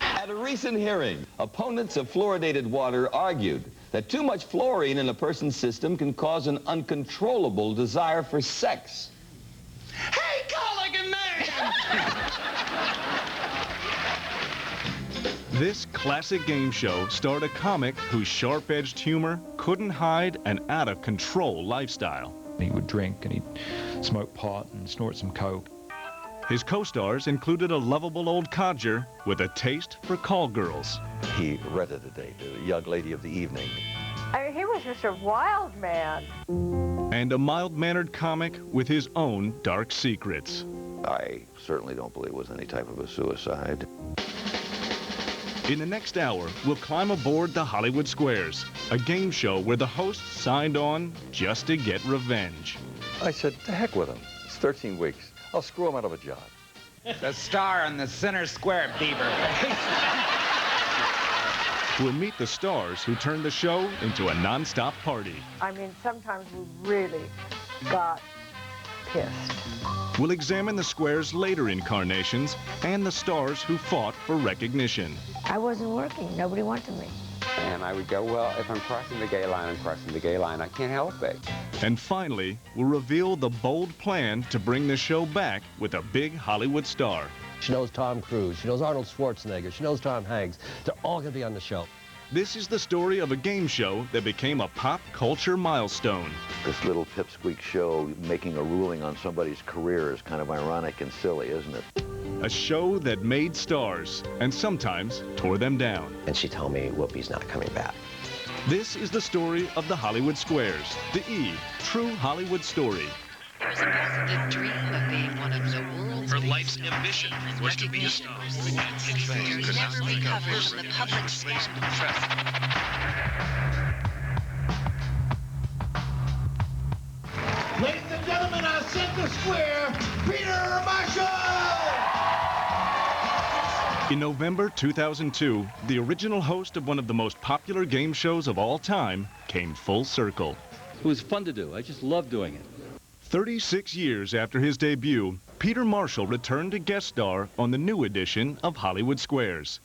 At a recent hearing, opponents of fluoridated water argued that too much fluorine in a person's system can cause an uncontrollable desire for sex. Hey, call like a man! This classic game show starred a comic whose sharp-edged humor couldn't hide an out-of-control lifestyle. He would drink and he'd smoke pot and snort some coke. His co-stars included a lovable old codger with a taste for call girls. He rented a date, a young lady of the evening. I mean, he was just a wild man. And a mild-mannered comic with his own dark secrets. I certainly don't believe it was any type of a suicide. In the next hour, we'll climb aboard the Hollywood Squares, a game show where the hosts signed on just to get revenge. I said, to heck with him. It's 13 weeks. I'll screw him out of a job. The star in the center square, Beaver. We'll meet the stars who turned the show into a non-stop party. I mean, sometimes we really got pissed. We'll examine the Square's later incarnations and the stars who fought for recognition. I wasn't working. Nobody wanted me. And I would go, well, if I'm crossing the gay line, I'm crossing the gay line. I can't help it. And finally, we'll reveal the bold plan to bring the show back with a big Hollywood star. She knows Tom Cruise. She knows Arnold Schwarzenegger. She knows Tom Hanks. They're all going to be on the show. This is the story of a game show that became a pop culture milestone. This little pipsqueak show making a ruling on somebody's career is kind of ironic and silly, isn't it? A show that made stars and sometimes tore them down. And she told me Whoopi's not coming back. This is the story of the Hollywood Squares, the E, true Hollywood story. There was a positive dream of being one of the world's Her life's ambition was to be a star. Could never be covered from the public square. Ladies and gentlemen, our center square, Peter Marshall! In November 2002, the original host of one of the most popular game shows of all time came full circle. It was fun to do. I just loved doing it. 36 years after his debut, Peter Marshall returned to guest star on the new edition of Hollywood Squares.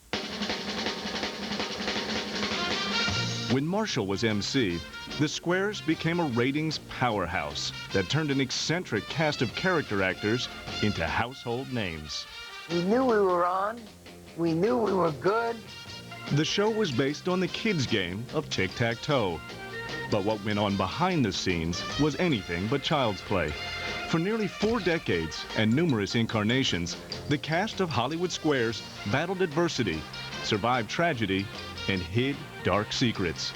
When Marshall was MC, the Squares became a ratings powerhouse that turned an eccentric cast of character actors into household names. We knew we were on. We knew we were good. The show was based on the kids' game of tic-tac-toe. But what went on behind the scenes was anything but child's play. For nearly 4 decades and numerous incarnations, the cast of Hollywood Squares battled adversity, survived tragedy, and hid dark secrets.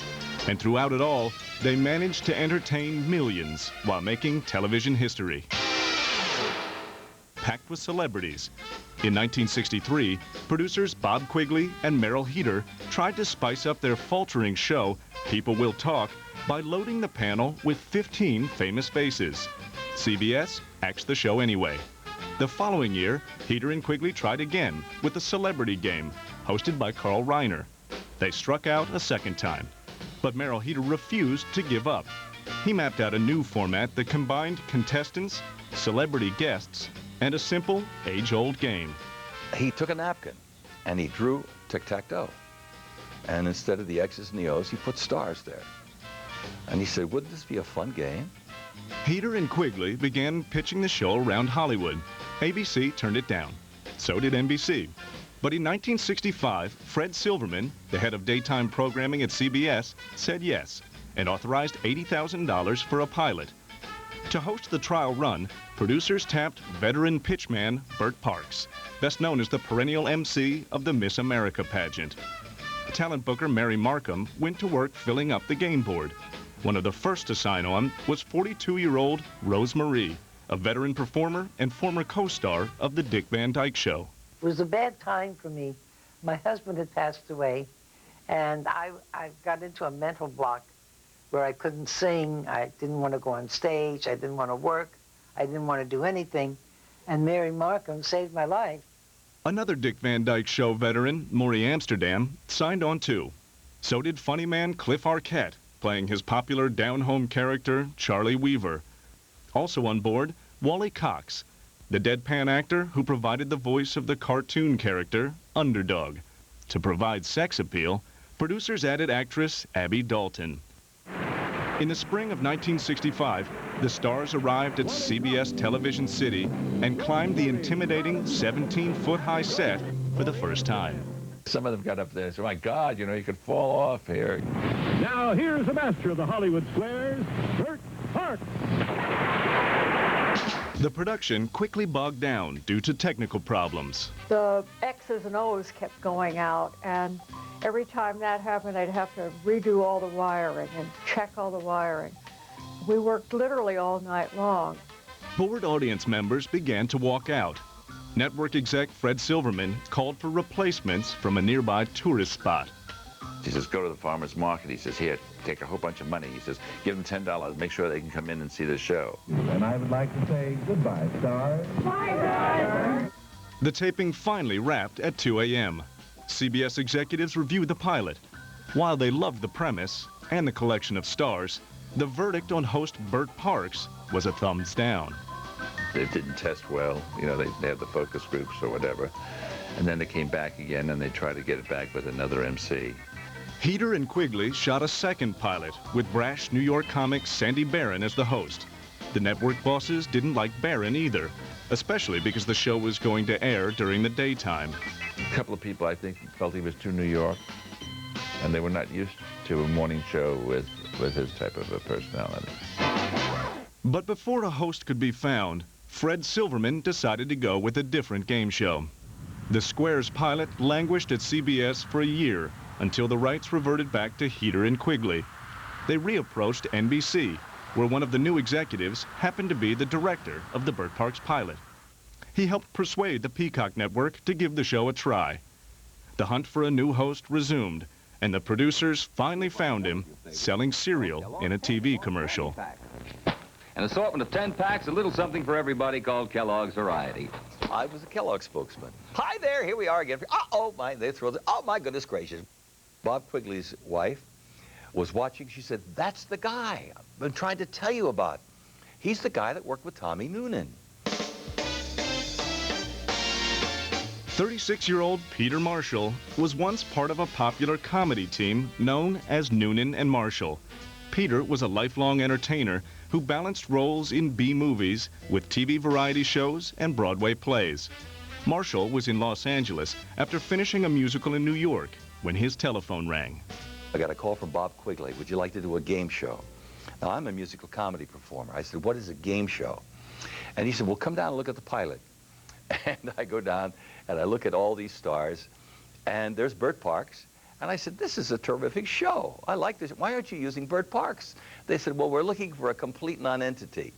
And throughout it all, they managed to entertain millions while making television history. Packed with celebrities. In 1963, producers Bob Quigley and Meryl Heater tried to spice up their faltering show, People Will Talk, by loading the panel with 15 famous faces. CBS axed the show anyway. The following year, Heater and Quigley tried again with the Celebrity Game, hosted by Carl Reiner. They struck out a second time, but Meryl Heater refused to give up. He mapped out a new format that combined contestants, celebrity guests, and a simple, age-old game. He took a napkin and he drew tic-tac-toe. And instead of the X's and the O's, he put stars there. And he said, wouldn't this be a fun game? Heater and Quigley began pitching the show around Hollywood. ABC turned it down. So did NBC. But in 1965, Fred Silverman, the head of daytime programming at CBS, said yes and authorized $80,000 for a pilot. To host the trial run, producers tapped veteran pitchman Bert Parks, best known as the perennial MC of the Miss America pageant. Talent booker Mary Markham went to work filling up the game board. One of the first to sign on was 42-year-old Rose Marie, a veteran performer and former co-star of The Dick Van Dyke Show. It was a bad time for me. My husband had passed away, and I got into a mental block where I couldn't sing. I didn't want to go on stage. I didn't want to work. I didn't want to do anything. And Mary Markham saved my life. Another Dick Van Dyke Show veteran, Maury Amsterdam, signed on too. So did funny man Cliff Arquette, playing his popular down-home character, Charlie Weaver. Also on board, Wally Cox. the deadpan actor who provided the voice of the cartoon character Underdog. To provide sex appeal, producers added actress Abby Dalton. In the spring of 1965, the stars arrived at CBS Television City and climbed the intimidating 17-foot-high set for the first time. Some of them got up there and said, my God, you know, you could fall off here. Now here's the master of the Hollywood Squares, Burt Parks. The production quickly bogged down due to technical problems. The X's and O's kept going out, and every time that happened, they'd have to redo all the wiring and check all the wiring. We worked literally all night long. Bored audience members began to walk out. Network exec Fred Silverman called for replacements from a nearby tourist spot. He says, go to the farmer's market. He says, here, take a whole bunch of money. He says, give them $10, make sure they can come in and see the show. And I would like to say goodbye, stars. Bye. The taping finally wrapped at 2 a.m. CBS executives reviewed the pilot. While they loved the premise and the collection of stars, the verdict on host Burt Parks was a thumbs down. It didn't test well. You know, they had the focus groups or whatever. And then they came back again and they tried to get it back with another MC. Heater and Quigley shot a second pilot with brash New York comic Sandy Barron as the host. The network bosses didn't like Barron either, especially because the show was going to air during the daytime. A couple of people, I think, felt he was too New York, and they were not used to a morning show with his type of a personality. But before a host could be found, Fred Silverman decided to go with a different game show. The Squares pilot languished at CBS for a year until the rights reverted back to Heater and Quigley. They reapproached NBC, where one of the new executives happened to be the director of the Burt Parks pilot. He helped persuade the Peacock network to give the show a try. The hunt for a new host resumed, and the producers finally found him selling cereal in a TV commercial. An assortment of 10 packs, a little something for everybody called Kellogg's Variety. I was a Kellogg spokesman. Hi there, here we are again. Oh my, they thrilled. Oh my goodness gracious. Bob Quigley's wife was watching. She said, that's the guy I've been trying to tell you about. He's the guy that worked with Tommy Noonan. 36-year-old Peter Marshall was once part of a popular comedy team known as Noonan and Marshall. Peter was a lifelong entertainer who balanced roles in B-movies with TV variety shows and Broadway plays. Marshall was in Los Angeles after finishing a musical in New York when his telephone rang. I got a call from Bob Quigley. Would you like to do a game show? Now, I'm a musical comedy performer. I said, what is a game show? And he said, well, come down and look at the pilot. And I go down and I look at all these stars, and there's Burt Parks. And I said, this is a terrific show. I like this. Why aren't you using Burt Parks? They said, well, we're looking for a complete non-entity.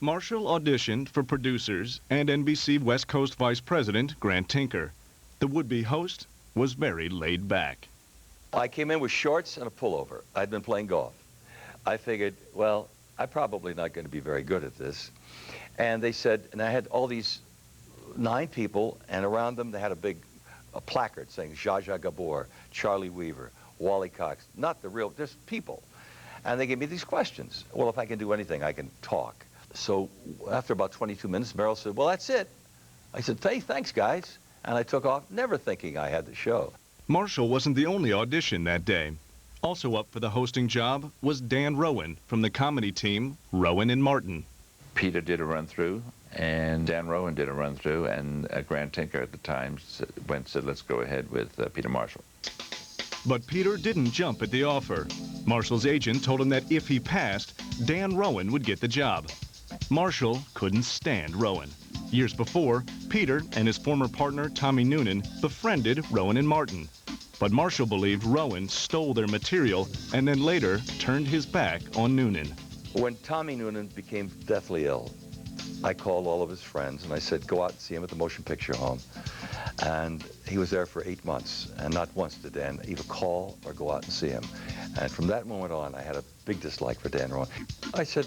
Marshall auditioned for producers and NBC West Coast Vice President Grant Tinker. The would-be host was very laid back. I came in with shorts and a pullover. I'd been playing golf. I figured, well, I'm probably not going to be very good at this. And they said, and I had all these 9 people, and around them they had a placard saying Zsa Zsa Gabor, Charlie Weaver, Wally Cox, not the real, just people. And they gave me these questions. Well, if I can do anything, I can talk. So after about 22 minutes, Merrill said, well, that's it. I said, hey, thanks, guys. And I took off, never thinking I had the show. Marshall wasn't the only audition that day. Also up for the hosting job was Dan Rowan from the comedy team Rowan and Martin. Peter did a run-through, and Dan Rowan did a run-through, and Grant Tinker at the time said, let's go ahead with Peter Marshall. But Peter didn't jump at the offer. Marshall's agent told him that if he passed, Dan Rowan would get the job. Marshall couldn't stand Rowan. Years before, Peter and his former partner Tommy Noonan befriended Rowan and Martin. But Marshall believed Rowan stole their material and then later turned his back on Noonan. When Tommy Noonan became deathly ill, I called all of his friends and I said, go out and see him at the Motion Picture Home. And he was there for 8 months, and not once did Dan either call or go out and see him. And from that moment on, I had a big dislike for Dan Rowan. I said,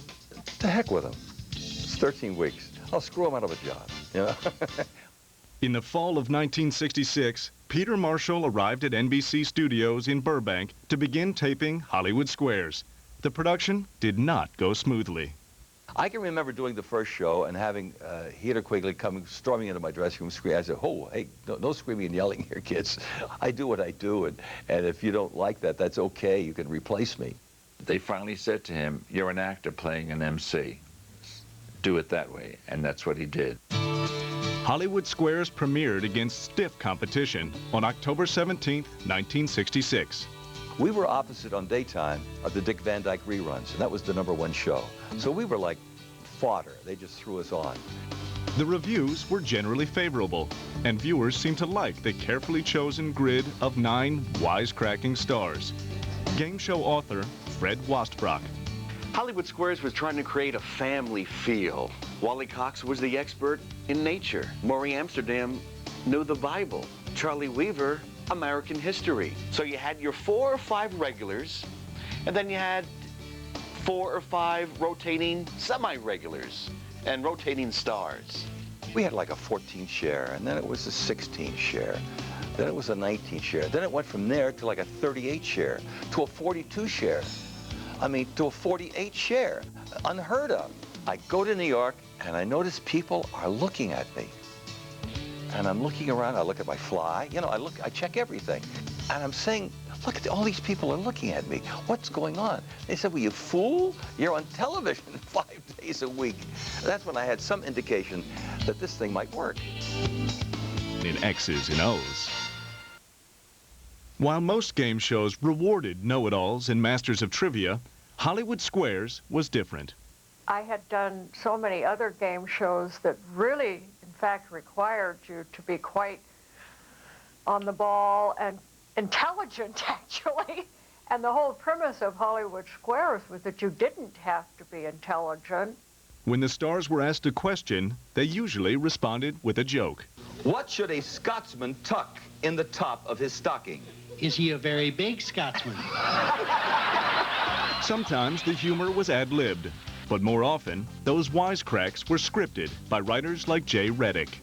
to heck with him. It's 13 weeks. I'll screw him out of a job, you know? In the fall of 1966, Peter Marshall arrived at NBC Studios in Burbank to begin taping Hollywood Squares. The production did not go smoothly. I can remember doing the first show and having Heater Quigley storming into my dressing room, screaming. I said, "Oh, hey, no screaming and yelling here, kids. I do what I do, and if you don't like that, that's okay. You can replace me." They finally said to him, "You're an actor playing an MC. Do it that way," and that's what he did. Hollywood Squares premiered against stiff competition on October 17, 1966. We were opposite on daytime of the Dick Van Dyke reruns, and that was the #1 show. So we were like fodder. They just threw us on. The reviews were generally favorable, and viewers seemed to like the carefully chosen grid of 9 wisecracking stars. Game show author Fred Wastbrock. Hollywood Squares was trying to create a family feel. Wally Cox was the expert in nature. Maury Amsterdam knew the Bible. Charlie Weaver, American history. So you had your 4 or 5 regulars, and then you had 4 or 5 rotating semi-regulars and rotating stars. We had like a 14 share, and then it was a 16 share. Then it was a 19 share. Then it went from there to like a 38 share, to a 42 share. I mean, to a 48 share. Unheard of. I go to New York, and I notice people are looking at me. And I'm looking around, I look at my fly, you know, I check everything. And I'm saying, look, all these people are looking at me. What's going on? They said, well, you fool, you're on television 5 days a week. That's when I had some indication that this thing might work. In X's and O's. While most game shows rewarded know-it-alls and masters of trivia, Hollywood Squares was different. I had done so many other game shows that really, in fact, required you to be quite on the ball and intelligent, actually. And the whole premise of Hollywood Squares was that you didn't have to be intelligent. When the stars were asked a question, they usually responded with a joke. What should a Scotsman tuck in the top of his stocking? Is he a very big Scotsman? Sometimes the humor was ad-libbed, but more often, those wisecracks were scripted by writers like Jay Reddick.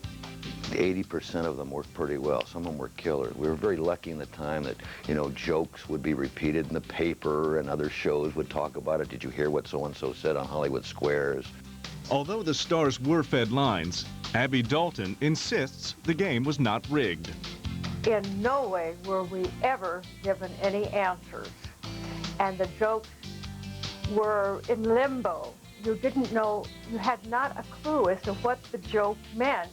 80% of them worked pretty well. Some of them were killer. We were very lucky in the time that, you know, jokes would be repeated in the paper and other shows would talk about it. Did you hear what so-and-so said on Hollywood Squares? Although the stars were fed lines, Abby Dalton insists the game was not rigged. In no way were we ever given any answers. And the jokes were in limbo. You didn't know, you had not a clue as to what the joke meant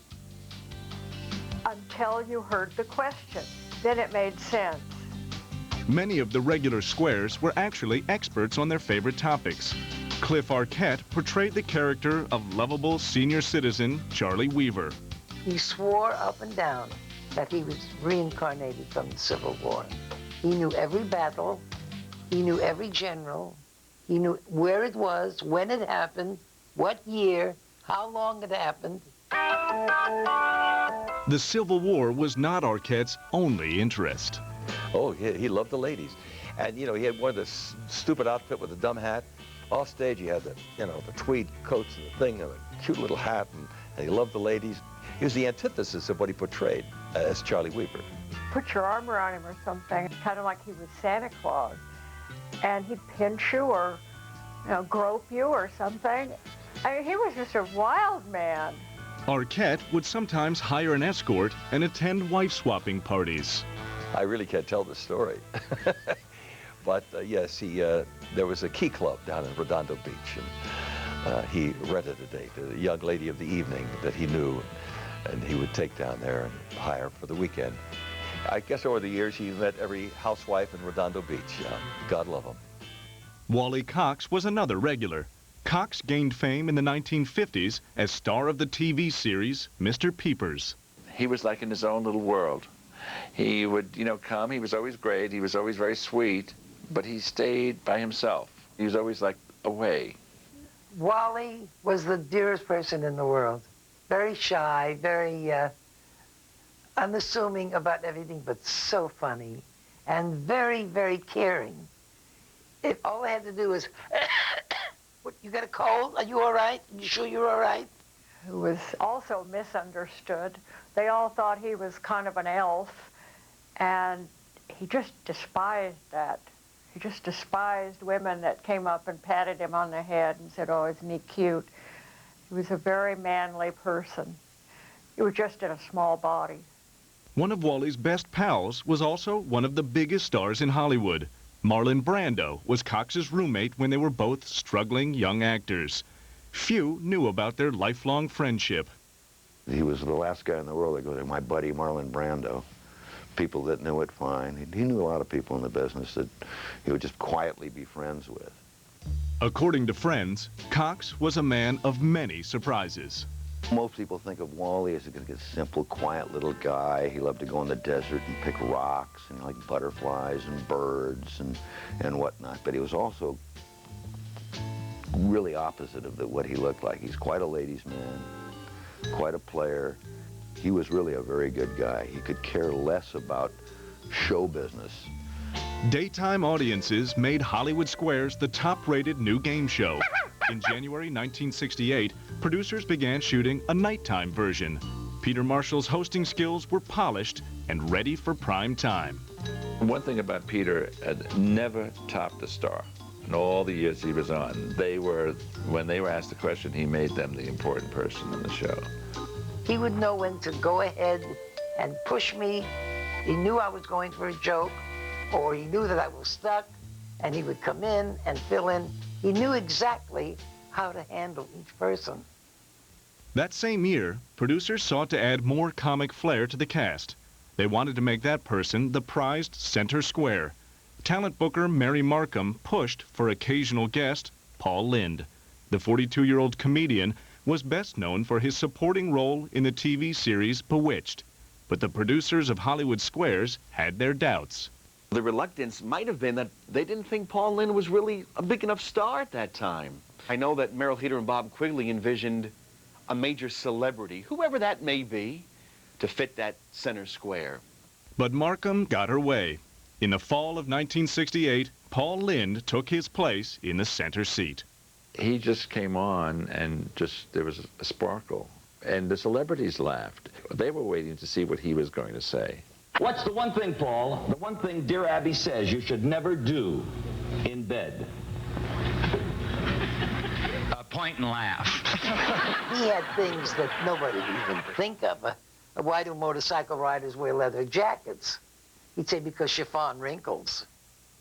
until you heard the question. Then it made sense. Many of the regular squares were actually experts on their favorite topics. Cliff Arquette portrayed the character of lovable senior citizen Charlie Weaver. He swore up and down that he was reincarnated from the Civil War. He knew every battle, he knew every general, he knew where it was, when it happened, what year, how long it happened. The Civil War was not Arquette's only interest. Oh, he loved the ladies. And, you know, he had one of the stupid outfit with the dumb hat. Off stage, he had the, you know, the tweed coats and the thing and a cute little hat, and he loved the ladies. He was the antithesis of what he portrayed as Charlie Weaver. Put your arm around him or something, kind of like he was Santa Claus. And he'd pinch you or, you know, grope you or something. I mean, he was just a wild man. Arquette would sometimes hire an escort and attend wife-swapping parties. I really can't tell the story. But yes, there was a key club down in Redondo Beach, and he rented a date, a young lady of the evening that he knew, and he would take down there and hire for the weekend. I guess over the years, he met every housewife in Redondo Beach. God love him. Wally Cox was another regular. Cox gained fame in the 1950s as star of the TV series Mr. Peepers. He was like in his own little world. He would, you know, come. He was always great. He was always very sweet, but he stayed by himself. He was always like away. Wally was the dearest person in the world. Very shy, very unassuming about everything, but so funny and very, very caring. All I had to do was, what, you got a cold? Are you all right? You sure you're all right? Who was also misunderstood. They all thought he was kind of an elf, and he just despised that. He just despised women that came up and patted him on the head and said, "Oh, isn't he cute?" He was a very manly person. He was just in a small body. One of Wally's best pals was also one of the biggest stars in Hollywood. Marlon Brando was Cox's roommate when they were both struggling young actors. Few knew about their lifelong friendship. He was the last guy in the world that goes, my buddy Marlon Brando. People that knew it fine. He knew a lot of people in the business that he would just quietly be friends with. According to friends, Cox was a man of many surprises. Most people think of Wally as a simple, quiet little guy. He loved to go in the desert and pick rocks and like butterflies and birds and whatnot. But he was also really opposite of what he looked like. He's quite a ladies' man, quite a player. He was really a very good guy. He could care less about show business. Daytime audiences made Hollywood Squares the top-rated new game show. In January 1968, producers began shooting a nighttime version. Peter Marshall's hosting skills were polished and ready for prime time. One thing about Peter, had never topped a star. In all the years he was on, when they were asked a question, he made them the important person in the show. He would know when to go ahead and push me. He knew I was going for a joke, or he knew that I was stuck, and he would come in and fill in. He knew exactly how to handle each person. That same year, producers sought to add more comic flair to the cast. They wanted to make that person the prized center square. Talent booker Mary Markham pushed for occasional guest Paul Lynde. The 42-year-old comedian was best known for his supporting role in the TV series Bewitched. But the producers of Hollywood Squares had their doubts. The reluctance might have been that they didn't think Paul Lynde was really a big enough star at that time. I know that Merrill Heatter and Bob Quigley envisioned a major celebrity, whoever that may be, to fit that center square. But Markham got her way. In the fall of 1968, Paul Lynde took his place in the center seat. He just came on and there was a sparkle. And the celebrities laughed. They were waiting to see what he was going to say. What's the one thing, Paul, the one thing Dear Abby says you should never do in bed? Point and laugh. He had things that nobody would even think of. Why do motorcycle riders wear leather jackets? He'd say because chiffon wrinkles.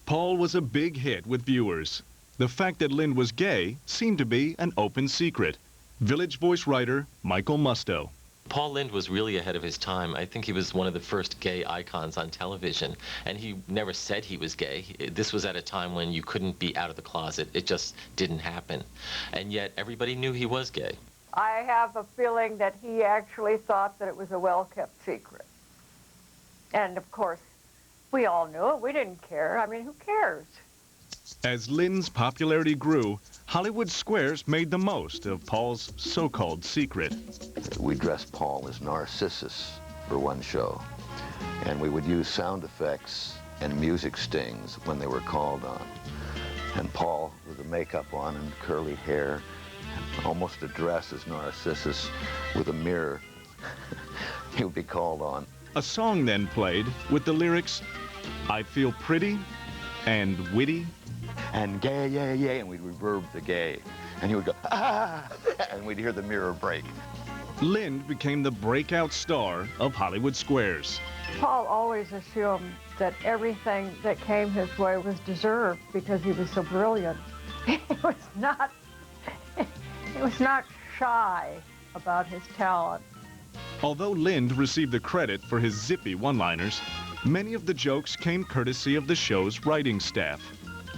Paul was a big hit with viewers. The fact that Lynde was gay seemed to be an open secret. Village Voice writer Michael Musto. Paul Lynde was really ahead of his time. I think he was one of the first gay icons on television, and he never said he was gay. This was at a time when you couldn't be out of the closet. It just didn't happen. And yet everybody knew he was gay. I have a feeling that he actually thought that it was a well-kept secret. And of course, we all knew it. We didn't care. I mean, who cares? As Lynde's popularity grew, Hollywood Squares made the most of Paul's so-called secret. We dressed Paul as Narcissus for one show, and we would use sound effects and music stings when they were called on. And Paul, with the makeup on and curly hair, almost a dress as Narcissus with a mirror, he would be called on. A song then played with the lyrics, "I feel pretty and witty and gay, yeah, yeah," and we'd reverb the gay. And he would go, "Ah!" and we'd hear the mirror break. Lynde became the breakout star of Hollywood Squares. Paul always assumed that everything that came his way was deserved because he was so brilliant. He was not shy about his talent. Although Lynde received the credit for his zippy one-liners, many of the jokes came courtesy of the show's writing staff.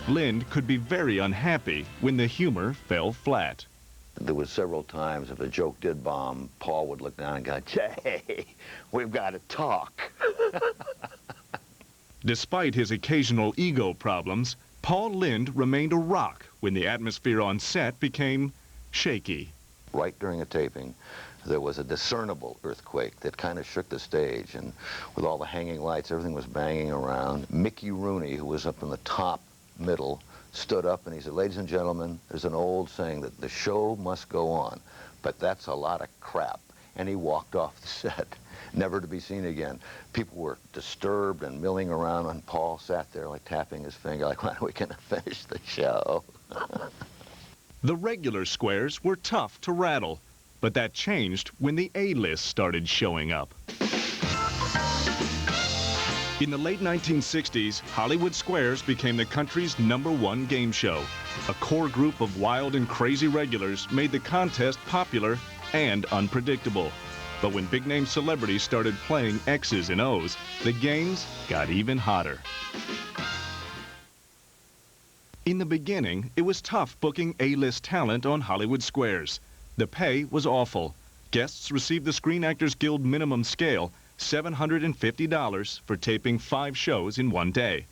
Lynde could be very unhappy when the humor fell flat. There was several times if a joke did bomb, Paul would look down and go, "Hey, we've got to talk." Despite his occasional ego problems, Paul Lynde remained a rock when the atmosphere on set became shaky. Right during a taping, there was a discernible earthquake that kind of shook the stage, and with all the hanging lights, everything was banging around. Mickey Rooney, who was up in the top middle, stood up and he said, "Ladies and gentlemen, there's an old saying that the show must go on, but that's a lot of crap. and he walked off the set, never to be seen again. People were disturbed and milling around, and Paul sat there like tapping his finger, like, when are we gonna finish the show? The regular squares were tough to rattle, but that changed when the A-list started showing up. In the late 1960s, Hollywood Squares became the country's #1 game show. A core group of wild and crazy regulars made the contest popular and unpredictable. But when big-name celebrities started playing X's and O's, the games got even hotter. In the beginning, it was tough booking A-list talent on Hollywood Squares. The pay was awful. Guests received the Screen Actors Guild minimum scale, $750 for taping 5 shows in one day.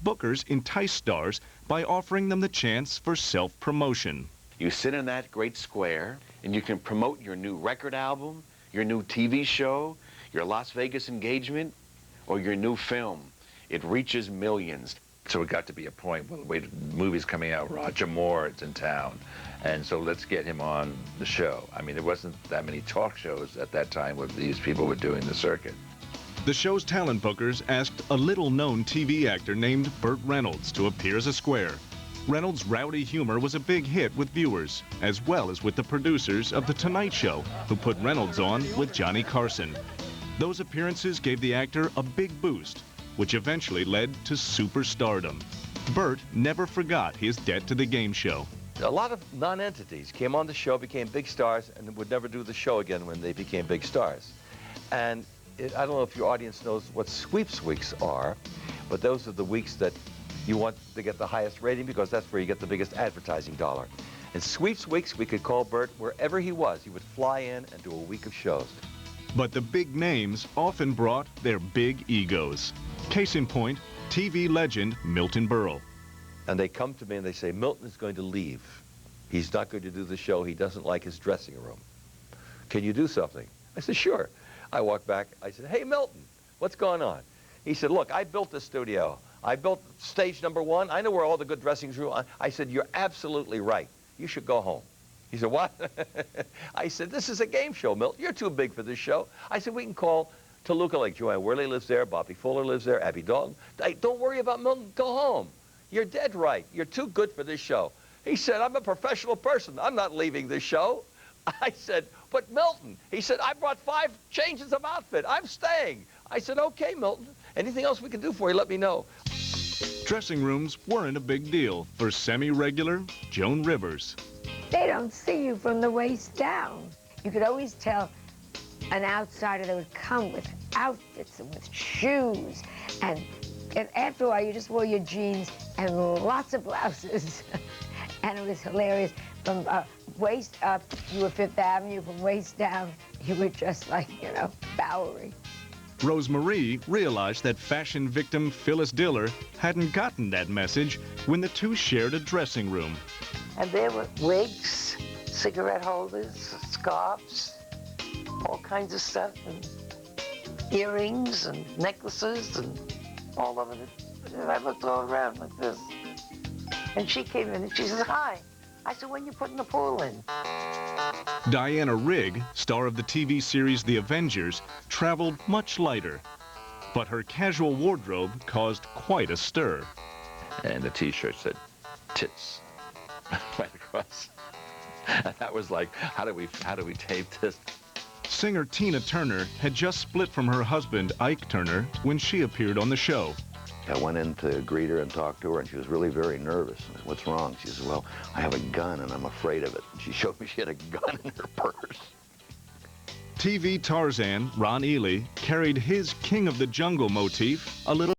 Bookers enticed stars by offering them the chance for self-promotion. You sit in that great square, and you can promote your new record album, your new TV show, your Las Vegas engagement, or your new film. It reaches millions. So it got to be a point, well, wait, the movie's coming out, Roger Moore is in town, and so let's get him on the show. I mean, there wasn't that many talk shows at that time where these people were doing the circuit. The show's talent bookers asked a little-known TV actor named Burt Reynolds to appear as a square. Reynolds' rowdy humor was a big hit with viewers, as well as with the producers of The Tonight Show, who put Reynolds on with Johnny Carson. Those appearances gave the actor a big boost, which eventually led to superstardom. Burt never forgot his debt to the game show. A lot of non-entities came on the show, became big stars, and would never do the show again when they became big stars. And I don't know if your audience knows what sweeps weeks are, but those are the weeks that you want to get the highest rating because that's where you get the biggest advertising dollar. In sweeps weeks, we could call Burt wherever he was. He would fly in and do a week of shows. But the big names often brought their big egos. Case in point, TV legend Milton Berle. And they come to me and they say, Milton is going to leave. He's not going to do the show. He doesn't like his dressing room. Can you do something? I said, sure. I walked back. I said, hey, Milton, what's going on? He said, look, I built the studio. I built stage #1. I know where all the good dressings room are. I said, you're absolutely right. You should go home. He said, what? I said, this is a game show, Milton. You're too big for this show. I said, we can call Toluca Lake. Joanne Worley lives there. Bobby Fuller lives there. Abby Dalton. Hey, don't worry about Milton. Go home. You're dead right. You're too good for this show. He said, I'm a professional person. I'm not leaving this show. I said, but Milton. He said, I brought 5 changes of outfit. I'm staying. I said, okay, Milton. Anything else we can do for you, let me know. Dressing rooms weren't a big deal for semi-regular Joan Rivers. They don't see you from the waist down. You could always tell an outsider that would come with outfits and with shoes. And after a while, you just wore your jeans and lots of blouses. And it was hilarious. From waist up, you were Fifth Avenue. From waist down, you were just like, you know, Bowery. Rose Marie realized that fashion victim Phyllis Diller hadn't gotten that message when the two shared a dressing room. And there were wigs, cigarette holders, scarves, all kinds of stuff, and earrings and necklaces and all of it. And I looked all around like this. And she came in and she says, hi. I said, when you putting the pool in? Diana Rigg, star of the TV series The Avengers, traveled much lighter. But her casual wardrobe caused quite a stir. And the T-shirt said, tits, right across. And that was like, how do we tape this? Singer Tina Turner had just split from her husband, Ike Turner, when she appeared on the show. I went in to greet her and talk to her, and she was really very nervous. I said, what's wrong? She said, well, I have a gun, and I'm afraid of it. And she showed me she had a gun in her purse. TV Tarzan, Ron Ely, carried his King of the Jungle motif a little